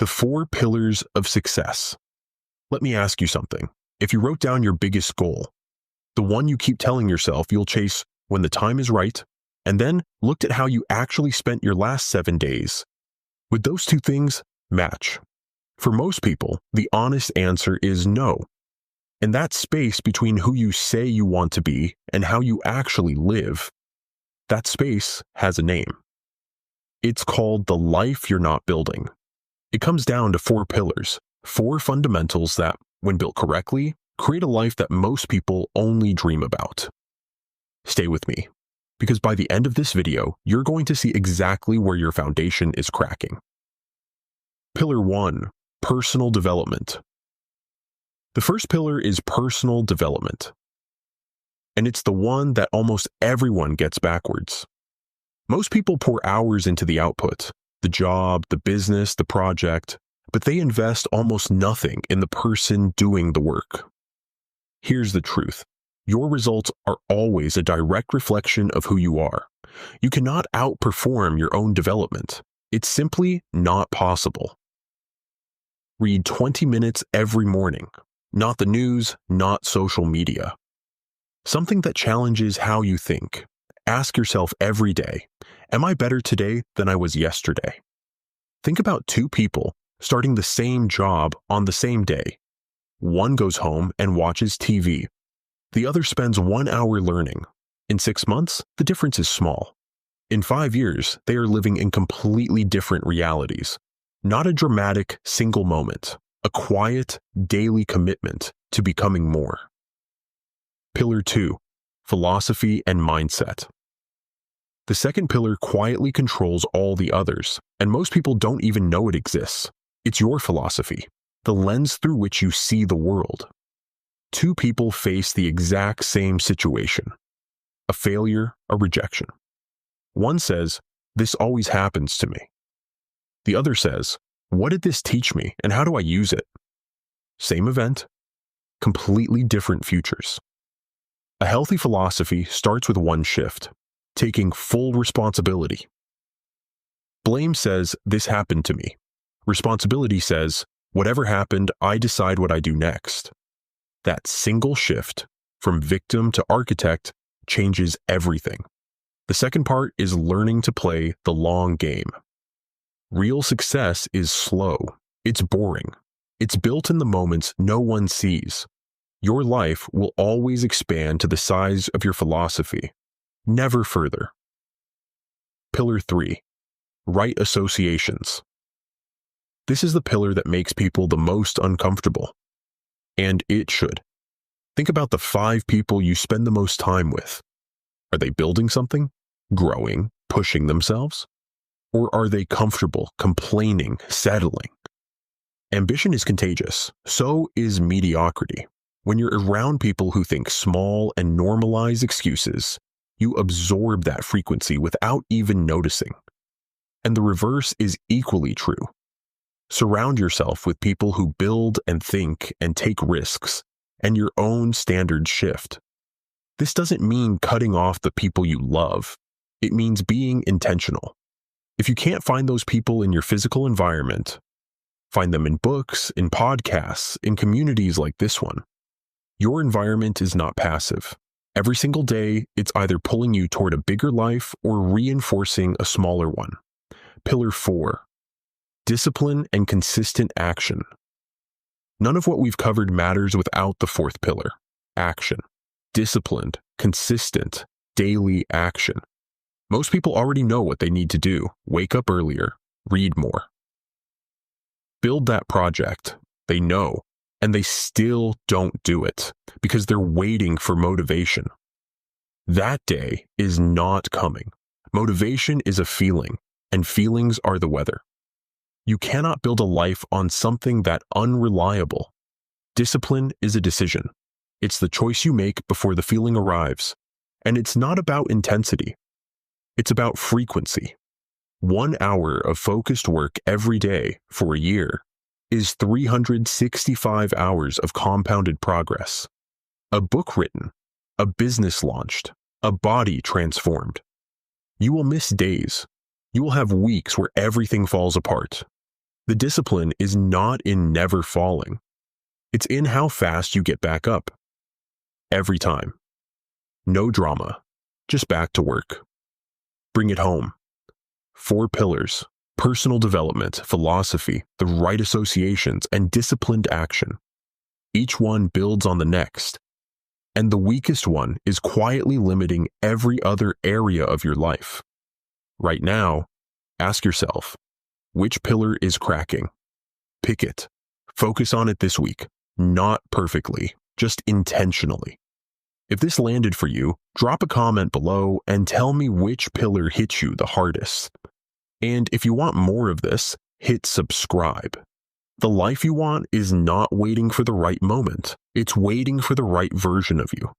The 4 pillars of success. Let me ask you something. If you wrote down your biggest goal, the one you keep telling yourself you'll chase when the time is right, and then looked at how you actually spent your last 7 days, would those 2 things match? For most people, the honest answer is no. And that space between who you say you want to be and how you actually live, that space has a name. It's called the life you're not building. It comes down to 4 pillars, 4 fundamentals that, when built correctly, create a life that most people only dream about. Stay with me, because by the end of this video, you're going to see exactly where your foundation is cracking. Pillar 1, personal development. The first pillar is personal development, and it's the one that almost everyone gets backwards. Most people pour hours into the output, the job, the business, the project, but they invest almost nothing in the person doing the work. Here's the truth. Your results are always a direct reflection of who you are. You cannot outperform your own development. It's simply not possible. Read 20 minutes every morning. Not the news, not social media. Something that challenges how you think. Ask yourself every day, am I better today than I was yesterday? Think about 2 people starting the same job on the same day. One goes home and watches TV. The other spends 1 hour learning. In 6 months, the difference is small. In 5 years, they are living in completely different realities. Not a dramatic single moment, a quiet, daily commitment to becoming more. Pillar 2, philosophy and mindset. The second pillar quietly controls all the others, and most people don't even know it exists. It's your philosophy, the lens through which you see the world. 2 people face the exact same situation, a failure, a rejection. One says, "This always happens to me." The other says, "What did this teach me, and how do I use it?" Same event, completely different futures. A healthy philosophy starts with one shift, taking full responsibility. Blame says, "This happened to me." Responsibility says, "Whatever happened, I decide what I do next." That single shift, from victim to architect, changes everything. The second part is learning to play the long game. Real success is slow. It's boring. It's built in the moments no one sees. Your life will always expand to the size of your philosophy, never further. Pillar 3, right associations. This is the pillar that makes people the most uncomfortable. And it should. Think about the 5 people you spend the most time with. Are they building something, growing, pushing themselves? Or are they comfortable, complaining, settling? Ambition is contagious. So is mediocrity. When you're around people who think small and normalize excuses, you absorb that frequency without even noticing. And the reverse is equally true. Surround yourself with people who build and think and take risks, and your own standards shift. This doesn't mean cutting off the people you love. It means being intentional. If you can't find those people in your physical environment, find them in books, in podcasts, in communities like this one. Your environment is not passive. Every single day, it's either pulling you toward a bigger life or reinforcing a smaller one. Pillar 4, discipline and consistent action. None of what we've covered matters without the 4th pillar, action. Disciplined, consistent, daily action. Most people already know what they need to do. Wake up earlier, read more. Build that project. They know, and they still don't do it because they're waiting for motivation. That day is not coming. Motivation is a feeling, and feelings are the weather. You cannot build a life on something that unreliable. Discipline is a decision. It's the choice you make before the feeling arrives. And it's not about intensity. It's about frequency. 1 hour of focused work every day for a year is 365 hours of compounded progress. A book written, a business launched, a body transformed. You will miss days. You will have weeks where everything falls apart. The discipline is not in never falling. It's in how fast you get back up. Every time. No drama. Just back to work. Bring it home. 4 pillars: personal development, philosophy, the right associations, and disciplined action. Each one builds on the next. And the weakest one is quietly limiting every other area of your life. Right now, ask yourself, which pillar is cracking? Pick it. Focus on it this week, not perfectly, just intentionally. If this landed for you, drop a comment below and tell me which pillar hit you the hardest. And if you want more of this, hit subscribe. The life you want is not waiting for the right moment. It's waiting for the right version of you.